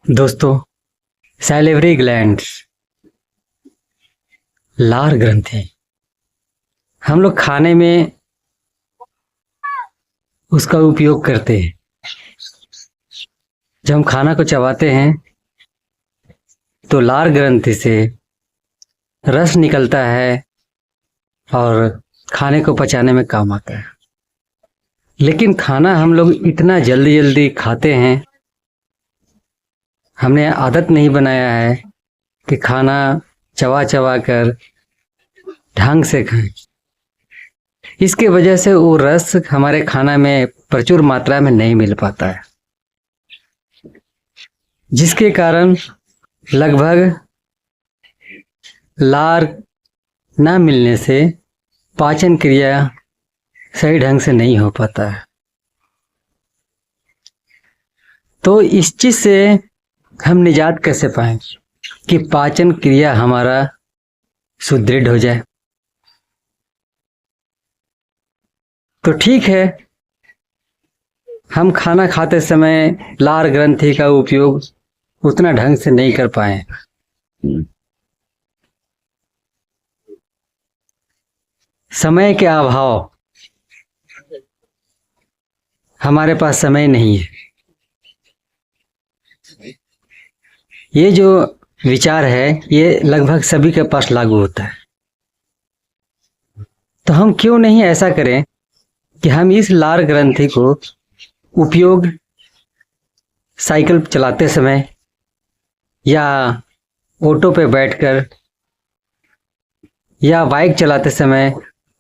दोस्तों, salivary glands, लार ग्रंथि, हम लोग खाने में उसका उपयोग करते हैं। जब हम खाना को चबाते हैं तो लार ग्रंथि से रस निकलता है और खाने को पचाने में काम आता है। लेकिन खाना हम लोग इतना जल्दी जल्दी खाते हैं, हमने आदत नहीं बनाया है कि खाना चबा चबा कर ढंग से खाएं। इसके वजह से वो रस हमारे खाना में प्रचुर मात्रा में नहीं मिल पाता है, जिसके कारण लगभग लार न मिलने से पाचन क्रिया सही ढंग से नहीं हो पाता है। तो इस चीज से हम निजात कैसे पाएं कि पाचन क्रिया हमारा सुदृढ़ हो जाए। तो ठीक है, हम खाना खाते समय लार ग्रंथि का उपयोग उतना ढंग से नहीं कर पाए। समय के अभाव, हमारे पास समय नहीं है। ये जो विचार है ये लगभग सभी के पास लागू होता है। तो हम क्यों नहीं ऐसा करें कि हम इस लार ग्रंथि को उपयोग साइकिल चलाते समय या ऑटो पे बैठकर या बाइक चलाते समय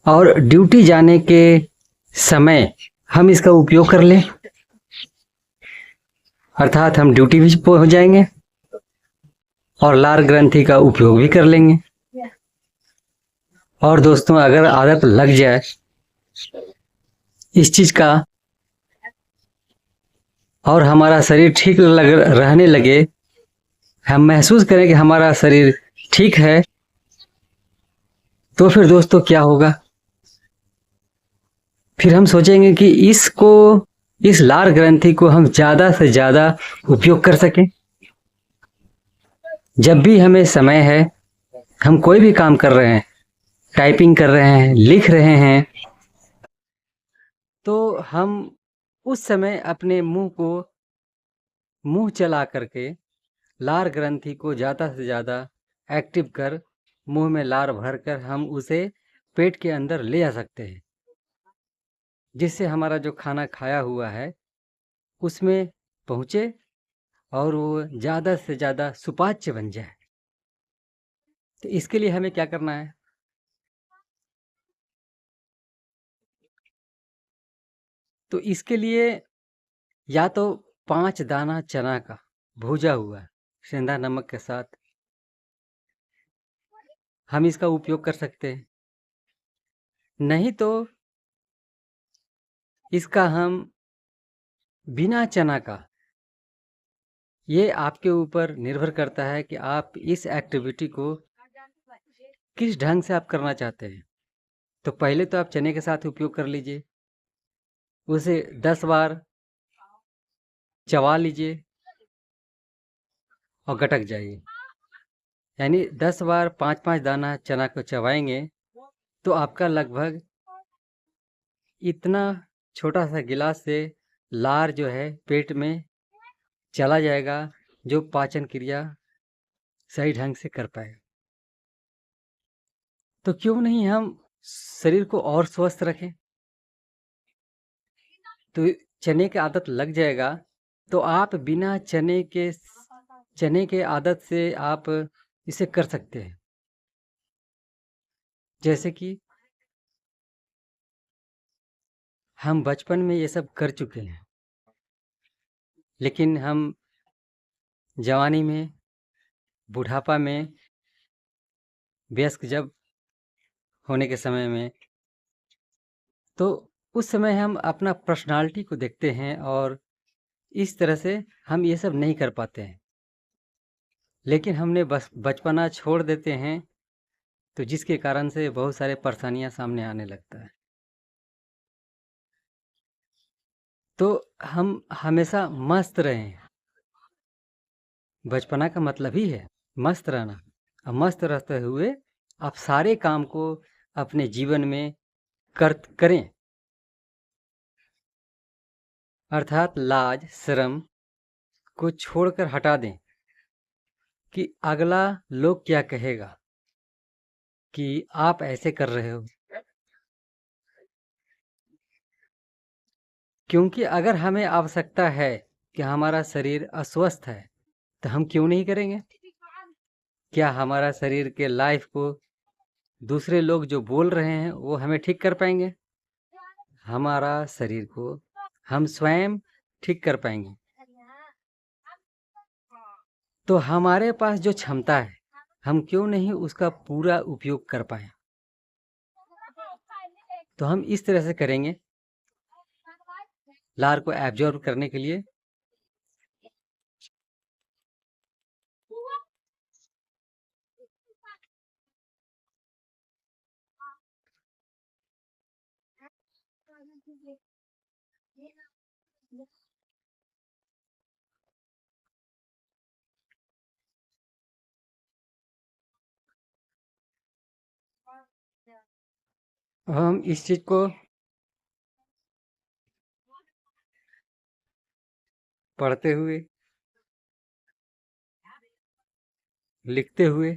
और ड्यूटी जाने के समय हम इसका उपयोग कर लें। अर्थात हम ड्यूटी भी पहुंच जाएंगे और लार ग्रंथि का उपयोग भी कर लेंगे। और दोस्तों, अगर आदत लग जाए इस चीज का और हमारा शरीर ठीक रहने लगे, हम महसूस करें कि हमारा शरीर ठीक है, तो फिर दोस्तों क्या होगा? फिर हम सोचेंगे कि इस लार ग्रंथि को हम ज्यादा से ज्यादा उपयोग कर सकें। जब भी हमें समय है, हम कोई भी काम कर रहे हैं, टाइपिंग कर रहे हैं, लिख रहे हैं, तो हम उस समय अपने मुंह चला करके लार ग्रंथि को ज्यादा से ज्यादा एक्टिव कर मुंह में लार भरकर हम उसे पेट के अंदर ले जा सकते हैं, जिससे हमारा जो खाना खाया हुआ है उसमें पहुंचे और वो ज्यादा से ज्यादा सुपाच्य बन जाए। तो इसके लिए हमें क्या करना है? तो इसके लिए या तो 5 दाना चना का भूजा हुआ सेंधा नमक के साथ हम इसका उपयोग कर सकते हैं। नहीं तो इसका हम बिना चना का, ये आपके ऊपर निर्भर करता है कि आप इस एक्टिविटी को किस ढंग से आप करना चाहते हैं। तो पहले तो आप चने के साथ उपयोग कर लीजिए, उसे 10 बार चबा लीजिए और गटक जाइए। यानी 10 बार 5-5 दाना चना को चबाएंगे तो आपका लगभग इतना छोटा सा गिलास से लार जो है पेट में चला जाएगा, जो पाचन क्रिया सही ढंग से कर पाए। तो क्यों नहीं हम शरीर को और स्वस्थ रखें? तो चने की आदत लग जाएगा तो आप बिना चने के आदत से आप इसे कर सकते हैं। जैसे कि हम बचपन में ये सब कर चुके हैं, लेकिन हम जवानी में, बुढ़ापा में, वयस्क जब होने के समय में, तो उस समय हम अपना पर्सनालिटी को देखते हैं और इस तरह से हम ये सब नहीं कर पाते हैं। लेकिन हमने बस बचपना छोड़ देते हैं, तो जिसके कारण से बहुत सारे परेशानियां सामने आने लगता है। तो हम हमेशा मस्त रहें, बचपना का मतलब ही है मस्त रहना। अब मस्त रहते हुए आप सारे काम को अपने जीवन में करें, अर्थात लाज शर्म को छोड़कर हटा दें कि अगला लोग क्या कहेगा कि आप ऐसे कर रहे हो। क्योंकि अगर हमें आवश्यकता है कि हमारा शरीर अस्वस्थ है तो हम क्यों नहीं करेंगे? क्या हमारा शरीर के लाइफ को दूसरे लोग जो बोल रहे हैं वो हमें ठीक कर पाएंगे? हमारा शरीर को हम स्वयं ठीक कर पाएंगे। तो हमारे पास जो क्षमता है हम क्यों नहीं उसका पूरा उपयोग कर पाए? तो हम इस तरह से करेंगे लार को एब्जॉर्ब करने के लिए। हम इस चीज को पढ़ते हुए, लिखते हुए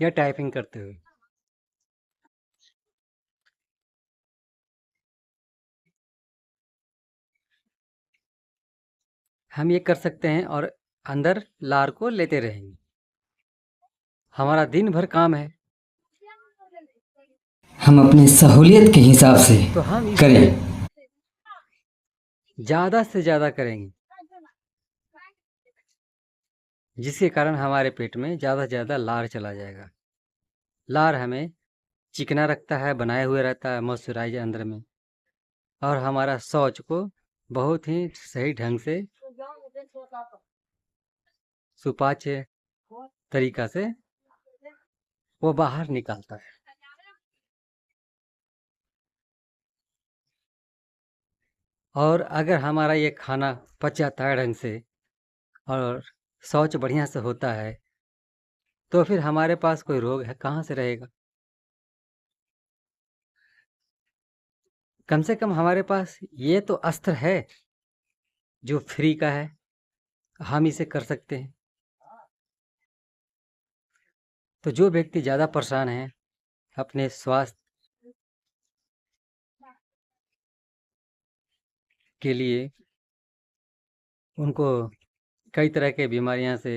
या टाइपिंग करते हुए हम ये कर सकते हैं और अंदर लार को लेते रहेंगे। हमारा दिन भर काम है, हम अपनी सहूलियत के हिसाब से तो हम करें। ज़्यादा से ज़्यादा करेंगे, जिसके कारण हमारे पेट में ज़्यादा से ज़्यादा लार चला जाएगा। लार हमें चिकना रखता है, बनाए हुए रहता है मॉइस्चराइजर अंदर में, और हमारा शौच को बहुत ही सही ढंग से सुपाच्य तरीका से वो बाहर निकालता है। और अगर हमारा ये खाना पच जाता है ढंग से और शौच बढ़िया से होता है तो फिर हमारे पास कोई रोग है कहाँ से रहेगा? कम से कम हमारे पास ये तो अस्त्र है जो फ्री का है, हम इसे कर सकते हैं। तो जो व्यक्ति ज़्यादा परेशान है अपने स्वास्थ्य के लिए, उनको कई तरह के बीमारियां से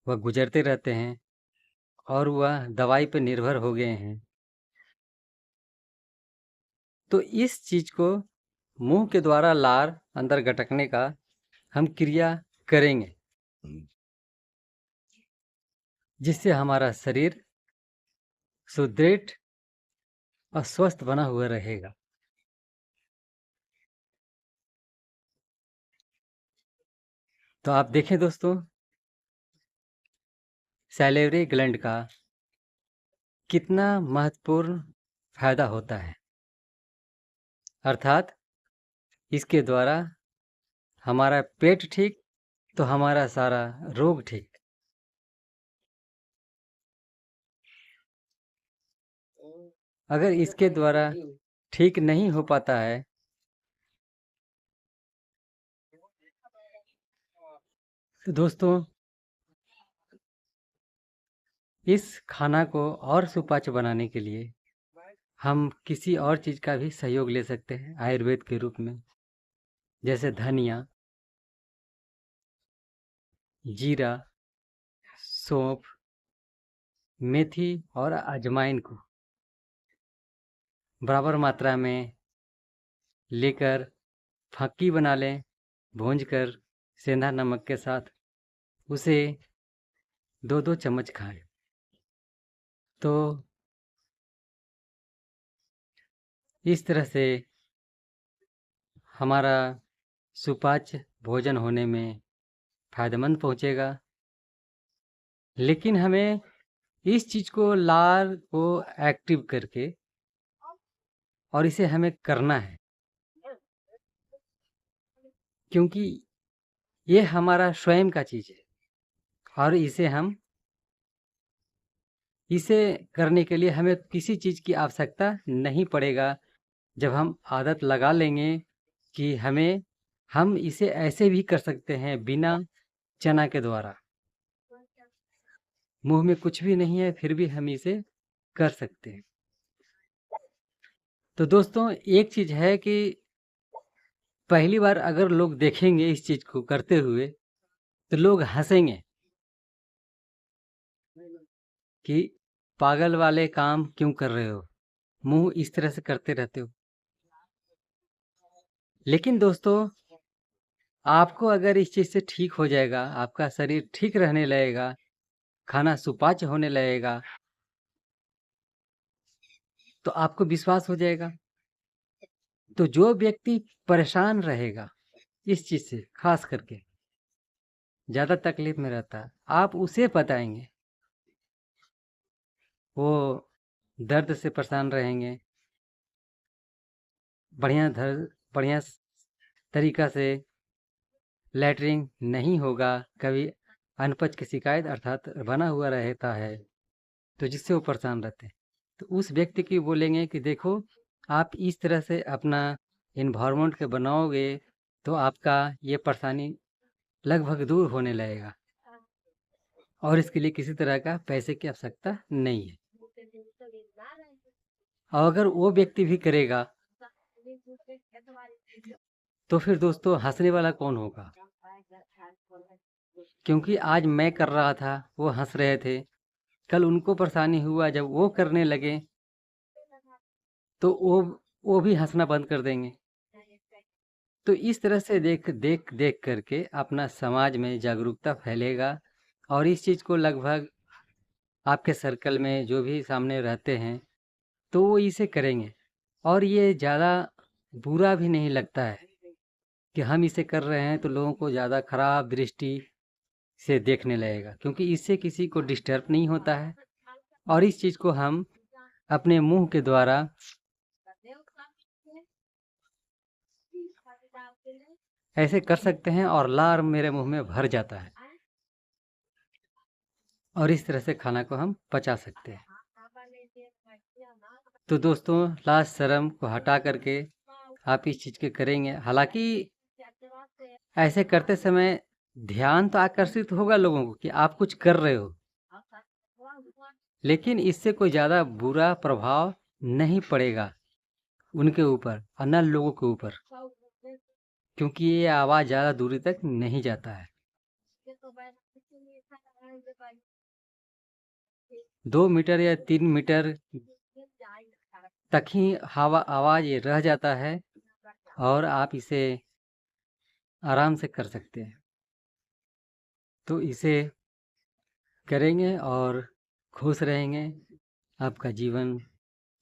वह गुजरते रहते हैं और वह दवाई पर निर्भर हो गए हैं, तो इस चीज को मुंह के द्वारा लार अंदर गटकने का हम क्रिया करेंगे, जिससे हमारा शरीर सुदृढ़ और स्वस्थ बना हुआ रहेगा। तो आप देखें दोस्तों, सैलिवरी ग्लैंड का कितना महत्वपूर्ण फायदा होता है, अर्थात इसके द्वारा हमारा पेट ठीक तो हमारा सारा रोग ठीक। अगर इसके द्वारा ठीक नहीं हो पाता है तो दोस्तों इस खाना को और सुपाच्य बनाने के लिए हम किसी और चीज़ का भी सहयोग ले सकते हैं आयुर्वेद के रूप में, जैसे धनिया, जीरा, सौंफ, मेथी और अजवाइन को बराबर मात्रा में लेकर फक्की बना लें, भूंजकर सेंधा नमक के साथ उसे 2-2 चम्मच खाएं। तो इस तरह से हमारा सुपाच्य भोजन होने में फायदेमंद पहुंचेगा। लेकिन हमें इस चीज़ को लार को एक्टिव करके और इसे हमें करना है, क्योंकि ये हमारा स्वयं का चीज़ है और इसे करने के लिए हमें किसी चीज़ की आवश्यकता नहीं पड़ेगा। जब हम आदत लगा लेंगे कि हम इसे ऐसे भी कर सकते हैं बिना चना के द्वारा, मुंह में कुछ भी नहीं है फिर भी हम इसे कर सकते हैं। तो दोस्तों एक चीज़ है कि पहली बार अगर लोग देखेंगे इस चीज़ को करते हुए तो लोग हंसेंगे कि पागल वाले काम क्यों कर रहे हो, मुंह इस तरह से करते रहते हो। लेकिन दोस्तों आपको अगर इस चीज़ से ठीक हो जाएगा, आपका शरीर ठीक रहने लगेगा, खाना सुपाच्य होने लगेगा, तो आपको विश्वास हो जाएगा। तो जो व्यक्ति परेशान रहेगा इस चीज़ से, खास करके ज़्यादा तकलीफ में रहता है, आप उसे बताएंगे, वो दर्द से परेशान रहेंगे, बढ़िया तरीका से लैट्रिन नहीं होगा, कभी अनपच की शिकायत अर्थात बना हुआ रहता है, तो जिससे वो परेशान रहते हैं, तो उस व्यक्ति की बोलेंगे कि देखो आप इस तरह से अपना इन्वायरमेंट के बनाओगे तो आपका ये परेशानी लगभग दूर होने लगेगा और इसके लिए किसी तरह का पैसे की आवश्यकता नहीं है। और अगर वो व्यक्ति भी करेगा तो फिर दोस्तों हंसने वाला कौन होगा? क्योंकि आज मैं कर रहा था, वो हंस रहे थे, कल उनको परेशानी हुआ, जब वो करने लगे तो वो भी हंसना बंद कर देंगे। तो इस तरह से देख देख देख करके अपना समाज में जागरूकता फैलेगा और इस चीज़ को लगभग आपके सर्कल में जो भी सामने रहते हैं तो वो इसे करेंगे और ये ज़्यादा बुरा भी नहीं लगता है कि हम इसे कर रहे हैं तो लोगों को ज़्यादा खराब दृष्टि से देखने लगेगा, क्योंकि इससे किसी को डिस्टर्ब नहीं होता है और इस चीज़ को हम अपने मुंह के द्वारा ऐसे कर सकते हैं और लार मेरे मुंह में भर जाता है और इस तरह से खाना को हम पचा सकते हैं। तो दोस्तों लाज शर्म को हटा करके आप इस चीज़ के करेंगे। हालांकि ऐसे करते समय ध्यान तो आकर्षित होगा लोगों को कि आप कुछ कर रहे हो, लेकिन इससे कोई ज़्यादा बुरा प्रभाव नहीं पड़ेगा उनके ऊपर और न लोगों के ऊपर, क्योंकि ये आवाज़ ज़्यादा दूरी तक नहीं जाता है। 2 मीटर या 3 मीटर तक ही आवाज़ ये रह जाता है और आप इसे आराम से कर सकते हैं। तो इसे करेंगे और खुश रहेंगे, आपका जीवन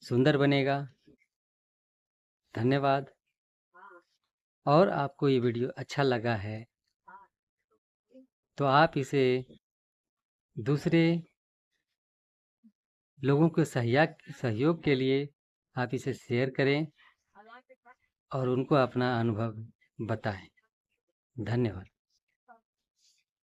सुंदर बनेगा। धन्यवाद। और आपको ये वीडियो अच्छा लगा है तो आप इसे दूसरे लोगों के सहयोग के लिए आप इसे शेयर करें और उनको अपना अनुभव बताएं। धन्यवाद।